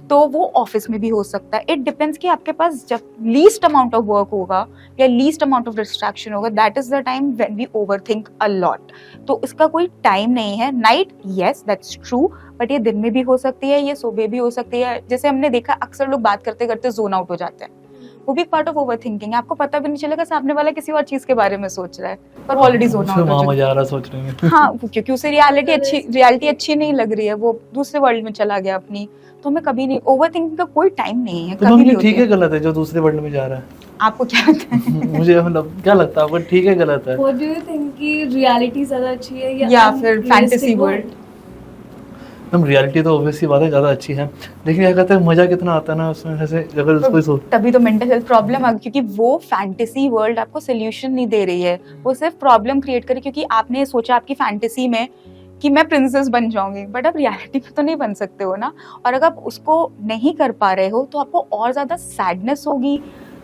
तो वो ऑफिस में भी हो सकता है। इट डिपेंड्स कि आपके पास जब लीस्ट अमाउंट ऑफ वर्क होगा या लीस्ट अमाउंट ऑफ डिस्ट्रैक्शन होगा, that is the time when we over think a lot. तो इसका कोई टाइम नहीं है। Night, yes that's true, but ये दिन में भी हो सकती है, ये सुबह भी हो सकती है। जैसे हमने देखा अक्सर लोग बात करते करते जोन आउट हो जाते हैं, वो भी पार्ट ऑफ ओवर थिंकिंग है। आपको पता भी नहीं चलेगा सामने वाला किसी और चीज के बारे में सोच रहा है, पर ऑलरेडी जोन आउट हो मजा सोच रहे हैं। हाँ, क्योंकि उसे रियलिटी अच्छी नहीं लग रही है, वो दूसरे वर्ल्ड में चला गया अपनी। तो हमें कभी नहीं, ओवर थिंकिंग का कोई टाइम नहीं है, तो कभी नहीं। ठीक है गलत है जो दूसरे वर्ल्ड में जा रहा है? आपको क्या लगता है? मुझे मतलब क्या लगता है आपको, ठीक है गलत है? What do you think कि रियलिटी ज्यादा अच्छी है या फिर फैंटेसी वर्ल्ड? हम रियलिटी तो ऑब्वियसली बात है ज़्यादा अच्छी है, लेकिन क्या कहते हैं मज़ा कितना आता है ना उसमें, जैसे अगर उसको सोच, तभी तो मेंटल हेल्थ प्रॉब्लम, क्योंकि वो फैंटेसी वर्ल्ड आपको सोल्यूशन नहीं दे रही है, वो सिर्फ प्रॉब्लम क्रिएट करे, क्योंकि आपने सोचा आपकी फैंटेसी में कि मैं प्रिंसेस बन जाऊंगी, बट आप रियलिटी में तो नहीं बन सकते हो ना। और अगर आप उसको नहीं कर पा रहे हो तो आपको और ज्यादा सैडनेस होगी,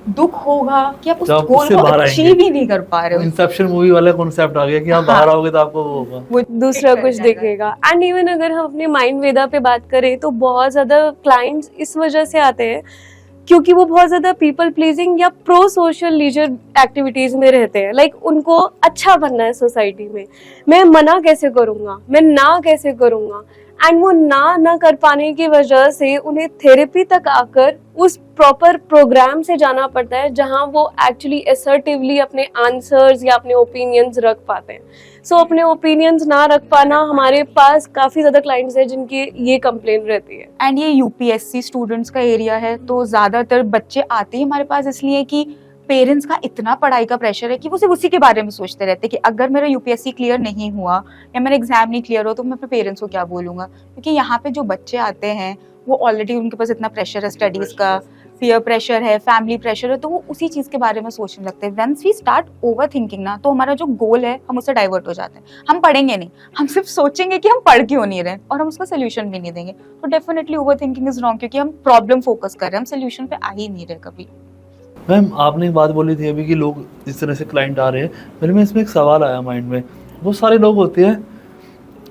दुख होगा कि आप उस गोल को अचीव ही नहीं कर पा रहे हो। इंसेप्शन मूवी वाला कॉन्सेप्ट आ गया कि आप बाहर आओगे तो आपको वो होगा, वो दूसरा कुछ दिखेगा। एंड इवन अगर हम अपने माइंड वेदा पे बात करें तो बहुत ज्यादा क्लाइंट्स इस वजह से आते हैं क्योंकि वो बहुत ज्यादा पीपल प्लीजिंग या प्रो सोशल लीजर एक्टिविटीज में रहते हैं। लाइक उनको अच्छा बनना है सोसाइटी में, मैं मना कैसे करूंगा, मैं ना कैसे करूंगा, एंड वो ना कर पाने की वजह से उन्हें थेरेपी तक आकर उस प्रॉपर प्रोग्राम से जाना पड़ता है जहां वो एक्चुअली असर्टिवली अपने आंसर्स या अपने ओपिनियंस रख पाते हैं। सो अपने ओपिनियंस ना रख पाना, हमारे पास काफी ज्यादा क्लाइंट्स हैं जिनकी ये कंप्लेन रहती है। एंड ये यूपीएससी स्टूडेंट्स का एरिया है, तो ज्यादातर बच्चे आते हैं हमारे पास इसलिए कि पेरेंट्स का इतना पढ़ाई का प्रेशर है कि वो सिर्फ उसी के बारे में सोचते रहते हैं कि अगर मेरा यूपीएससी क्लियर नहीं हुआ या मेरा एग्जाम नहीं क्लियर हो तो मैं अपने पेरेंट्स को क्या बोलूंगा। क्योंकि यहाँ पे जो बच्चे आते हैं वो ऑलरेडी उनके पास इतना प्रेशर है, स्टडीज का पीयर प्रेशर है, फैमिली प्रेशर है, तो वो उसी चीज के बारे में सोचने लगते हैं। Once we start over thinking ना, तो हमारा जो गोल है हम उससे डाइवर्ट हो जाते हैं। हम पढ़ेंगे नहीं, हम सिर्फ सोचेंगे कि हम पढ़ क्यों नहीं रहे और हम उसका सोल्यूशन भी नहीं देंगे। तो definitely over thinking is wrong, क्योंकि हम प्रॉब्लम फोकस कर रहे हैं, हम सोल्यूशन पे आ ही नहीं रहे कभी। मैम आपने एक बात बोली थी अभी कि लोग इस तरह से क्लाइंट आ रहे हैं, मेरे में इसमें एक सवाल आया माइंड में। बहुत सारे लोग होते हैं,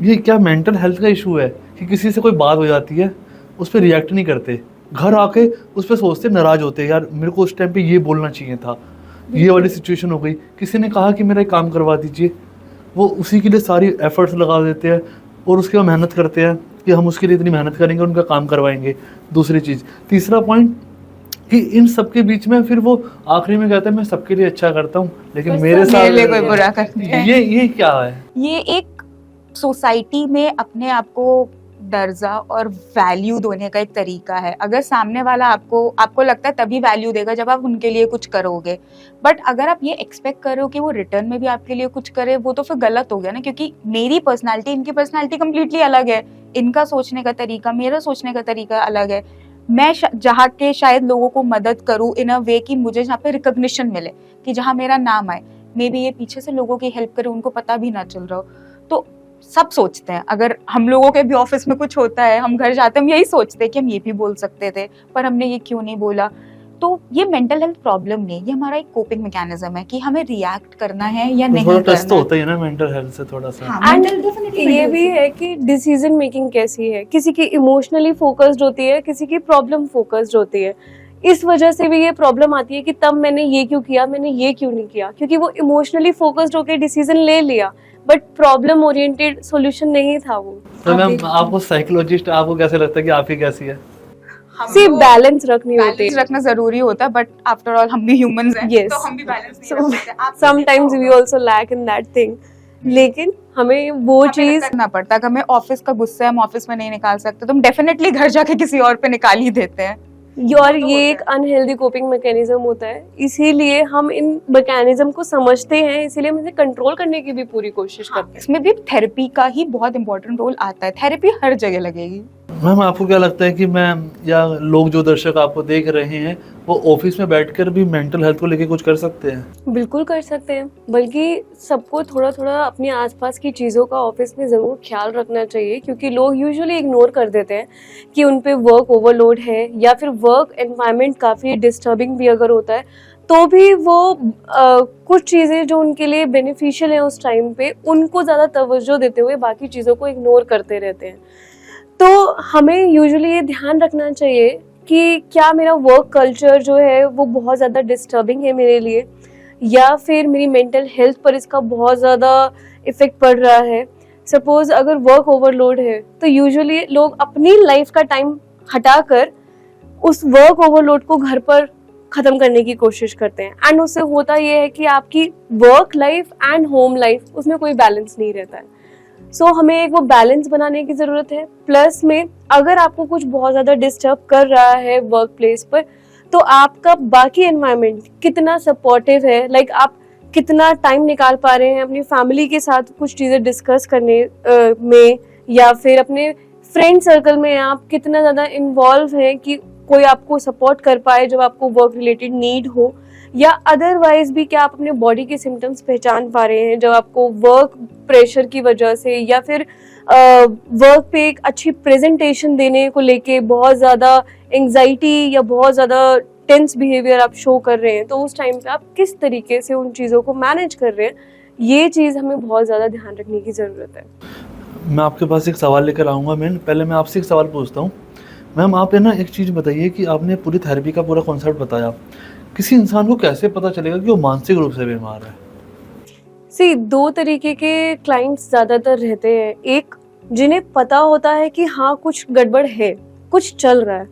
ये क्या मेंटल हेल्थ का इशू है कि किसी से कोई बात हो जाती है उस पर रिएक्ट नहीं करते, घर आके उस पर सोचते नाराज़ होते हैं, यार मेरे को उस टाइम पे ये बोलना चाहिए था, ये वाली सिचुएशन हो गई, किसी ने कहा कि मेरा एक काम करवा दीजिए, वो उसी के लिए सारी एफर्ट्स लगा देते हैं और उसके बाद मेहनत करते हैं कि हम उसके लिए इतनी मेहनत करेंगे, उनका काम करवाएंगे। दूसरी चीज़, तीसरा पॉइंट कि इन सब के बीच में फिर वो आखिरी में कहते हैं मैं सबके लिए अच्छा करता हूँ लेकिन मेरे साथ कोई बुरा करते हैं। ये क्या है? ये एक सोसाइटी में अपने आप को दर्जा और वैल्यू देने का एक तरीका है। अगर सामने वाला आपको लगता है तभी वैल्यू देगा जब आप उनके लिए कुछ करोगे, बट अगर आप ये एक्सपेक्ट करो कि वो रिटर्न में भी आपके लिए कुछ करे, वो तो फिर गलत हो गया ना। क्योंकि मेरी पर्सनालिटी, इनकी पर्सनालिटी कंप्लीटली अलग है, इनका सोचने का तरीका, मेरा सोचने का तरीका अलग है। मैं जहाँ के शायद लोगों को मदद करूँ इन अ वे कि मुझे जहाँ पे रिकॉग्निशन मिले, कि जहाँ मेरा नाम आए, मे बी ये पीछे से लोगों की हेल्प करे, उनको पता भी ना चल रहा हो। तो सब सोचते हैं, अगर हम लोगों के भी ऑफिस में कुछ होता है, हम घर जाते हैं, हम यही सोचते हैं कि हम ये भी बोल सकते थे पर हमने ये क्यों नहीं बोला। तो ये मेंटल हेल्थ प्रॉब्लम नहीं, ये हमारा एक कोपिंग मैकेनिज्म है कि हमें रिएक्ट करना है या नहीं थोड़ा करना टच तो है। होता ही है ना मेंटल हेल्थ से थोड़ा सा। हाँ, एंड mental definitely ये mental भी health है कि डिसीजन मेकिंग कैसी है, किसी की इमोशनली फोकस्ड होती है, किसी की प्रॉब्लम फोकस्ड होती है। इस वजह से भी ये प्रॉब्लम आती है कि तब मैंने ये क्यों किया, मैंने ये क्यों नहीं किया, क्योंकि वो इमोशनली फोकस्ड होकर डिसीजन ले लिया बट प्रॉब्लम ओरिएंटेड सॉल्यूशन नहीं था वो। तो आप मैम देखिए। आपको साइकोलॉजिस्ट आपको कैसे लगता है कि आपकी कैसी है? सी बैलेंस रखनी होती बैलेंस है। रखना जरूरी होता है, बट आफ्टर ऑल हम भी ह्यूमंस हैं, Yes. तो हम भी बैलेंस नहीं So, रख सकते। आप sometimes we also lack in that thing, लेकिन हमें वो चीज करना पड़ता है कि हमें ऑफिस का गुस्सा हम ऑफिस में नहीं निकाल सकते, तो हम डेफिनेटली घर जाके किसी और पे निकाल ही देते हैं। और तो ये होता एक अनहेल्दी कोपिंग मैकेनिज्म होता है, इसीलिए हम इन मैकेनिज्म को समझते हैं, इसीलिए हम इसे कंट्रोल करने की भी पूरी कोशिश करते हैं। इसमें भी थेरेपी का ही बहुत इंपॉर्टेंट रोल आता है, थेरेपी हर जगह लगेगी। मैम आपको क्या लगता है कि मैम या लोग जो दर्शक आपको देख रहे हैं वो ऑफिस में बैठकर भी मेंटल हेल्थ को लेके कुछ कर सकते हैं? बिल्कुल कर सकते हैं, बल्कि सबको थोड़ा थोड़ा अपने आसपास की चीज़ों का ऑफिस में ज़रूर ख्याल रखना चाहिए, क्योंकि लोग यूजुअली इग्नोर कर देते हैं कि उन पे वर्क ओवरलोड है या फिर वर्क एनवायरनमेंट काफ़ी डिस्टर्बिंग भी अगर होता है तो भी वो कुछ चीज़ें जो उनके लिए बेनिफिशियल हैं उस टाइम पे उनको ज़्यादा तवज्जो देते हुए बाकी चीज़ों को इग्नोर करते रहते हैं। तो हमें यूजुअली ये ध्यान रखना चाहिए कि क्या मेरा वर्क कल्चर जो है वो बहुत ज़्यादा डिस्टर्बिंग है मेरे लिए, या फिर मेरी मेंटल हेल्थ पर इसका बहुत ज़्यादा इफ़ेक्ट पड़ रहा है। सपोज़ अगर वर्क ओवरलोड है तो यूजुअली लोग अपनी लाइफ का टाइम हटाकर उस वर्क ओवरलोड को घर पर ख़त्म करने की कोशिश करते हैं, एंड उससे होता ये है कि आपकी work life and home life उसमें कोई बैलेंस नहीं रहता है। सो हमें एक वो बैलेंस बनाने की ज़रूरत है। प्लस में अगर आपको कुछ बहुत ज़्यादा डिस्टर्ब कर रहा है वर्क प्लेस पर, तो आपका बाकी एनवायरनमेंट कितना सपोर्टिव है, लाइक आप कितना टाइम निकाल पा रहे हैं अपनी फैमिली के साथ कुछ चीज़ें डिस्कस करने में, या फिर अपने फ्रेंड सर्कल में आप कितना ज़्यादा इन्वॉल्व हैं कि कोई आपको सपोर्ट कर पाए जब आपको वर्क रिलेटेड नीड हो, या अदरवाइज भी क्या आप अपने बॉडी के सिम्टम्स पहचान पा रहे हैं जब आपको वर्क प्रेशर की वजह से या फिर वर्क पे एक अच्छी प्रेजेंटेशन देने को लेके बहुत ज़्यादा एंजाइटी या बहुत ज़्यादा टेंस बिहेवियर आप शो कर रहे हैं, तो उस टाइम पे आप किस तरीके से उन चीज़ों को मैनेज कर रहे हैं, ये चीज़ हमें बहुत ज़्यादा ध्यान रखने की ज़रूरत है। मैं आपके पास एक सवाल लेकर आऊँगा। मैम पहले मैं आपसे एक सवाल पूछता हूँ। मैम आप है ना एक चीज़ बताइए कि आपने पूरी थेरेपी का पूरा कॉन्सेप्ट बताया, किसी इंसान को कैसे पता चलेगा कि वो मानसिक रूप से बीमार है? सी दो तरीके के क्लाइंट्स ज़्यादातर रहते हैं, एक जिन्हें पता होता है कि हाँ कुछ गड़बड़ है, कुछ चल रहा है,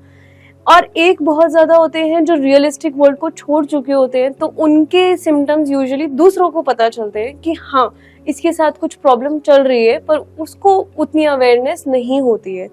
और एक बहुत ज़्यादा होते हैं जो रियलिस्टिक वर्ल्ड को छोड़ चुके होते हैं, तो उनके सिम्टम्स यूजुअली दूसरों को पता चलते हैं कि हाँ इसके साथ कुछ प्रॉब्लम चल रही है, पर उसको उतनी अवेयरनेस नहीं होती है।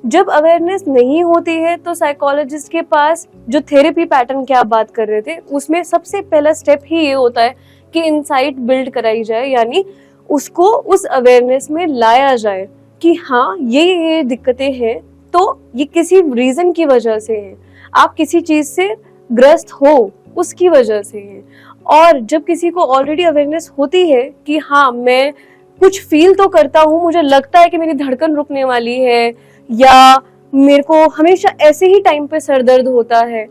जब अवेयरनेस नहीं होती है तो साइकोलॉजिस्ट के पास जो थेरेपी पैटर्न की आप बात कर रहे थे उसमें सबसे पहला स्टेप ही ये होता है कि इंसाइट बिल्ड कराई जाए, यानी उसको उस अवेयरनेस में लाया जाए कि हाँ ये दिक्कतें हैं, तो ये किसी रीज़न की वजह से है, आप किसी चीज़ से ग्रस्त हो उसकी वजह से है। और जब किसी को ऑलरेडी अवेयरनेस होती है कि हाँ मैं कुछ फील तो करता हूँ, मुझे लगता है कि मेरी धड़कन रुकने वाली है, या मेरे को हमेशा ऐसे ही टाइम पे सर दर्द होता है,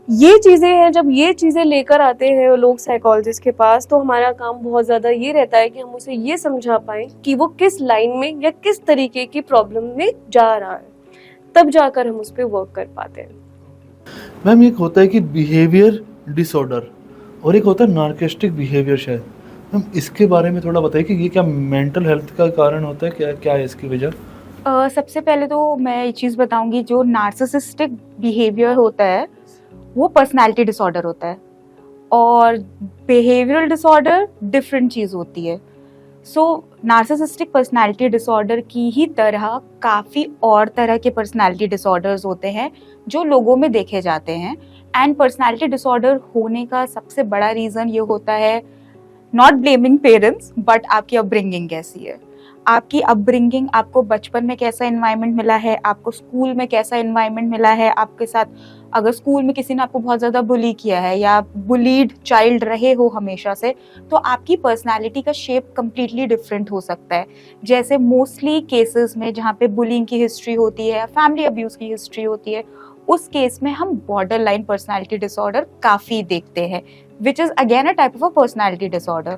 ये चीज़ें हैं, जब ये चीज़ें लेकर आते हैं लोग साइकोलॉजिस्ट के पास, तो हमारा काम बहुत ज़्यादा ये रहता है कि हम उसे ये समझा पाएं कि वो किस लाइन में या किस तरीके की प्रॉब्लम में जा रहा है, तब जाकर हम उस पर वर्क कर पाते हैं। मैम एक होता है कि बिहेवियर डिसऑर्डर और एक होता है नार्किस्टिक बिहेवियर शायद। मैम इसके बारे में थोड़ा बताइए कि ये क्या मेंटल हेल्थ का कारण होता है, क्या क्या है इसकी वजह? सबसे पहले तो मैं ये चीज़ बताऊंगी, जो नार्सिसिस्टिक बिहेवियर होता है वो पर्सनालिटी डिसऑर्डर होता है, और बिहेवियरल डिसऑर्डर डिफरेंट चीज़ होती है। सो नार्सिसिस्टिक पर्सनालिटी डिसऑर्डर की ही तरह काफ़ी और तरह के पर्सनालिटी डिसऑर्डर्स होते हैं जो लोगों में देखे जाते हैं, एंड पर्सनालिटी डिसऑर्डर होने का सबसे बड़ा रीज़न ये होता है, नॉट ब्लेमिंग पेरेंट्स, बट आपकी अपब्रिंगिंग कैसी है। आपकी अपब्रिंगिंग, आपको बचपन में कैसा एनवायरनमेंट मिला है, आपको स्कूल में कैसा एनवायरनमेंट मिला है, आपके साथ अगर स्कूल में किसी ने आपको बहुत ज़्यादा बुली किया है या बुलीड चाइल्ड रहे हो हमेशा से, तो आपकी पर्सनालिटी का शेप कम्प्लीटली डिफरेंट हो सकता है। जैसे मोस्टली केसेस में जहाँ पे बुलिंग की हिस्ट्री होती है या फैमिली अब्यूज़ की हिस्ट्री होती है, उस केस में हम बॉर्डर लाइन पर्सनैलिटी डिसऑर्डर काफ़ी देखते हैं, which is again a type of a personality disorder.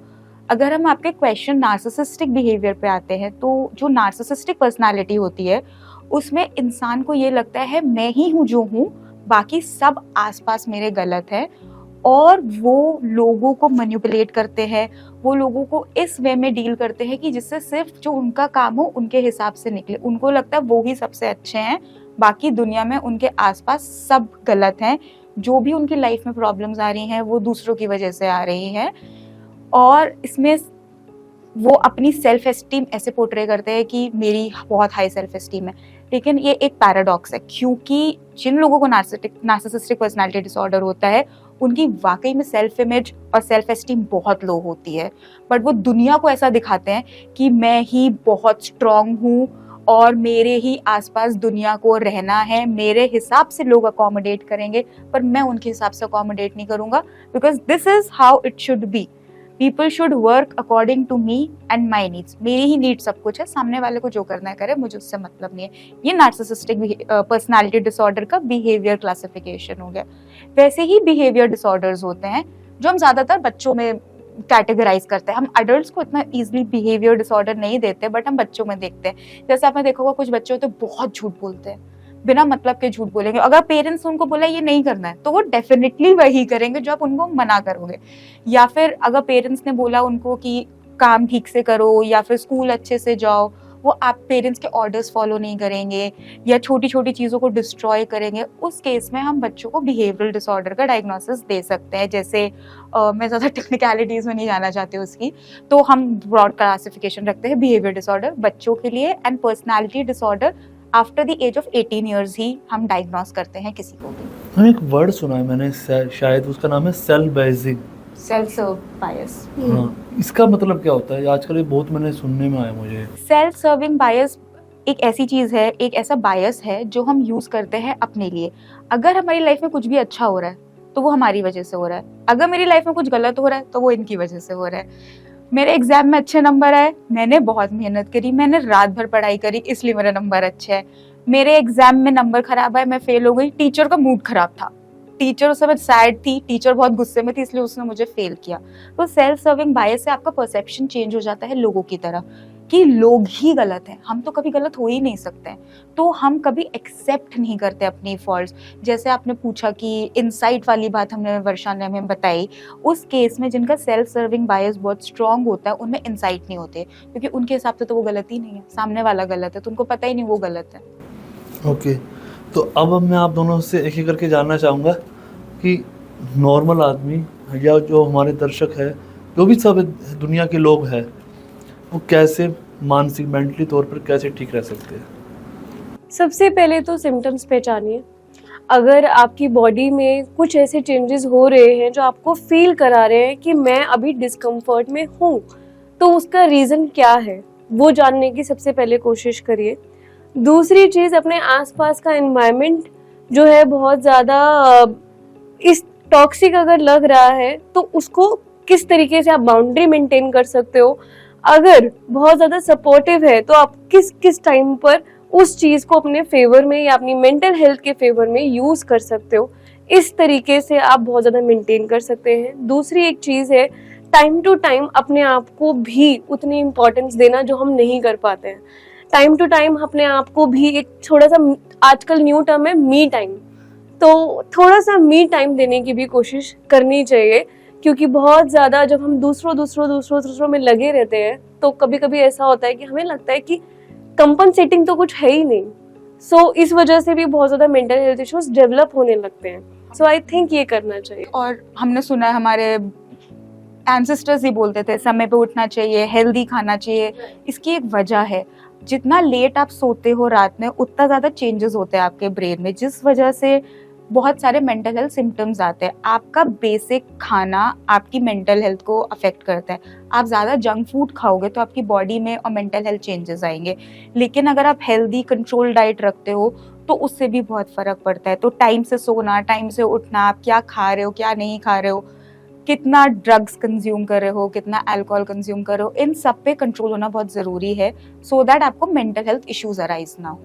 अगर हम आपके क्वेश्चन नार्सिसिस्टिक बिहेवियर पे आते हैं, तो जो नार्सिसिस्टिक पर्सनैलिटी होती है उसमें इंसान को ये लगता है मैं ही हूँ जो हूँ, बाकी सब आसपास मेरे गलत है, और वो लोगों को मैनिपुलेट करते हैं, वो लोगों को इस वे में डील करते हैं कि जिससे सिर्फ जो उनका काम हो उनके हिसाब से निकले। उनको लगता है वो ही सबसे अच्छे हैं, बाकी दुनिया में उनके आसपास सब गलत हैं। जो भी उनकी लाइफ में प्रॉब्लम्स आ रही हैं वो दूसरों की वजह से आ रही हैं, और इसमें वो अपनी सेल्फ एस्टीम ऐसे पोर्ट्रे करते हैं कि मेरी बहुत हाई सेल्फ एस्टीम है। लेकिन ये एक पैराडॉक्स है, क्योंकि जिन लोगों को नार्सिसिस्टिक पर्सनालिटी डिसऑर्डर होता है उनकी वाकई में सेल्फ इमेज और सेल्फ एस्टीम बहुत लो होती है, बट वो दुनिया को ऐसा दिखाते हैं कि मैं ही बहुत स्ट्रांग हूँ और मेरे ही आसपास दुनिया को रहना है, मेरे हिसाब से लोग अकोमोडेट करेंगे, पर मैं उनके हिसाब से अकोमोडेट नहीं करूँगा, because this is how it should be. People should work according to me and my needs. मेरी ही नीड सब कुछ है, सामने वाले को जो करना है करे, मुझे उससे मतलब नहीं है। ये नार्सिसिस्टिक पर्सनालिटी डिसऑर्डर का बिहेवियर क्लासिफिकेशन हो गया। वैसे ही बिहेवियर डिसऑर्डर्स होते हैं जो हम ज़्यादातर बच्चों में कैटेगराइज करते हैं। हम अडल्ट्स को इतना इजीली बिहेवियर डिसऑर्डर नहीं देते, बट हम बच्चों में देखते हैं। जैसे आपने देखा होगा कुछ बच्चे होते हैं बहुत झूठ बोलते हैं, बिना मतलब के झूठ बोलेंगे। अगर पेरेंट्स उनको बोला ये नहीं करना है तो वो डेफिनेटली वही करेंगे जो आप उनको मना करोगे। या फिर अगर पेरेंट्स ने बोला उनको कि काम ठीक से करो या फिर स्कूल अच्छे से जाओ, वो आप पेरेंट्स के ऑर्डर्स फॉलो नहीं करेंगे या छोटी छोटी चीज़ों को डिस्ट्रॉय करेंगे। उस केस में हम बच्चों को बिहेवियरल डिसऑर्डर का डायग्नोसिस दे सकते हैं। जैसे मैं ज़्यादा टेक्निकलिटीज़ में नहीं जाना चाहती उसकी, तो हम ब्रॉड क्लासिफिकेशन रखते हैं बिहेवियर डिसऑर्डर बच्चों के लिए, and personality disorder after the age of 18 years ही हम डायग्नोस करते हैं किसी को भी। हाँ, एक वर्ड सुना है मैंने, शायद उसका नाम है सेल्फ बायसिंग। सेल्फ बायस। हाँ, इसका मतलब क्या होता है? आजकल ये बहुत मैंने सुनने में आया मुझे। सेल्फ सर्विंग बायस एक ऐसी चीज़ है, एक ऐसा बायस है जो हम यूज़ करते हैं अपने लिए। अगर हमारी लाइफ में कुछ भी अच्छा हो रहा है तो वो हमारी वजह से हो रहा है, अगर मेरी लाइफ में कुछ गलत हो रहा है तो वो इनकी वजह से हो रहा है। मेरे एग्जाम में अच्छे नंबर आए, मैंने बहुत मेहनत करी, मैंने रात भर पढ़ाई करी, इसलिए मेरे नंबर अच्छे हैं। मेरे एग्जाम में नंबर खराब आए, मैं फेल हो गई, टीचर का मूड खराब था, टीचर उस समय सैड थी, टीचर बहुत गुस्से में थी, इसलिए उसने मुझे फेल किया। तो सेल्फ सर्विंग बायस से आपका परसेप्शन चेंज हो जाता है लोगों की तरफ कि लोग ही गलत हैं, हम तो कभी गलत हो ही नहीं सकते हैं। तो हम कभी एक्सेप्ट नहीं करते अपनी फॉल्ट्स। जैसे आपने पूछा कि इनसाइट वाली बात हमने वर्षा ने हमें बताई, उस केस में जिनका सेल्फ सर्विंग बायस बहुत स्ट्रांग होता है उनमें इनसाइट नहीं होते, क्योंकि उनके हिसाब से तो वो गलत ही नहीं है, सामने वाला गलत है, तो उनको पता ही नहीं वो गलत है। ओके, तो अब मैं आप दोनों से एक एक करके जानना चाहूँगा कि नॉर्मल आदमी या जो हमारे दर्शक है, जो भी सब दुनिया के लोग हैं, वो कैसे मानसिक मेंटली तौर पर कैसे ठीक रह सकते हैं? सबसे पहले तो सिम्टम्स पहचानिए। अगर आपकी बॉडी में कुछ ऐसे चेंजेस हो रहे हैं जो आपको फील करा रहे हैं कि मैं अभी डिस्कम्फर्ट में हूँ, तो उसका रीज़न क्या है वो जानने की सबसे पहले कोशिश करिए। दूसरी चीज़, अपने आसपास का एनवायरनमेंट जो है बहुत ज़्यादा इस टॉक्सिक अगर लग रहा है तो उसको किस तरीके से आप बाउंड्री मेंटेन कर सकते हो। अगर बहुत ज़्यादा सपोर्टिव है तो आप किस किस टाइम पर उस चीज़ को अपने फेवर में या अपनी मेंटल हेल्थ के फेवर में यूज़ कर सकते हो। इस तरीके से आप बहुत ज़्यादा मेंटेन कर सकते हैं। दूसरी एक चीज़ है, टाइम टू टाइम अपने आप को भी उतनी इम्पोर्टेंस देना जो हम नहीं कर पाते हैं। टाइम टू टाइम अपने आप को भी एक थोड़ा सा, आजकल न्यू टर्म है मी टाइम, तो थोड़ा सा मी टाइम देने की भी कोशिश करनी चाहिए, क्योंकि बहुत ज़्यादा जब हम दूसरों में लगे रहते हैं तो कभी कभी ऐसा होता है कि हमें लगता है कि कंपनसेटिंग तो कुछ है ही नहीं। सो इस वजह से भी बहुत ज़्यादा मेंटल हेल्थ इश्यूज डेवलप होने लगते हैं। सो आई थिंक ये करना चाहिए। और हमने सुना है हमारे एंसेस्टर्स ही बोलते थे समय पे उठना चाहिए, हेल्दी खाना चाहिए। इसकी एक वजह है, जितना लेट आप सोते हो रात में उतना ज़्यादा चेंजेस होते हैं आपके ब्रेन में, जिस वजह से बहुत सारे मेंटल हेल्थ सिम्टम्स आते हैं। आपका बेसिक खाना आपकी मेंटल हेल्थ को अफेक्ट करता है। आप ज़्यादा जंक फूड खाओगे तो आपकी बॉडी में और मेंटल हेल्थ चेंजेस आएंगे, लेकिन अगर आप हेल्दी कंट्रोल डाइट रखते हो तो उससे भी बहुत फ़र्क पड़ता है। तो टाइम से सोना, टाइम से उठना, आप क्या खा रहे हो क्या नहीं खा रहे हो, कितना ड्रग्स कंज्यूम कर रहे हो, कितना अल्कोहल कंज्यूम कर रहे हो, इन सब पे कंट्रोल होना बहुत ज़रूरी है, सो दैट आपको मेंटल हेल्थ इश्यूज अराइज ना हो।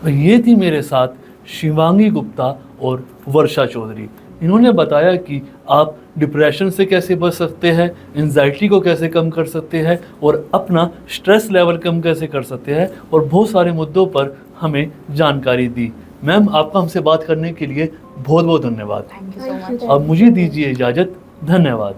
तो ये थी मेरे साथ शिवांगी गुप्ता और वर्षा चौधरी। इन्होंने बताया कि आप डिप्रेशन से कैसे बच सकते हैं, एंजाइटी को कैसे कम कर सकते हैं और अपना स्ट्रेस लेवल कम कैसे कर सकते हैं, और बहुत सारे मुद्दों पर हमें जानकारी दी। मैम, आपका हमसे बात करने के लिए बहुत बहुत धन्यवाद। Thank you so Thank you. Much. अब मुझे दीजिए इजाज़त। धन्यवाद।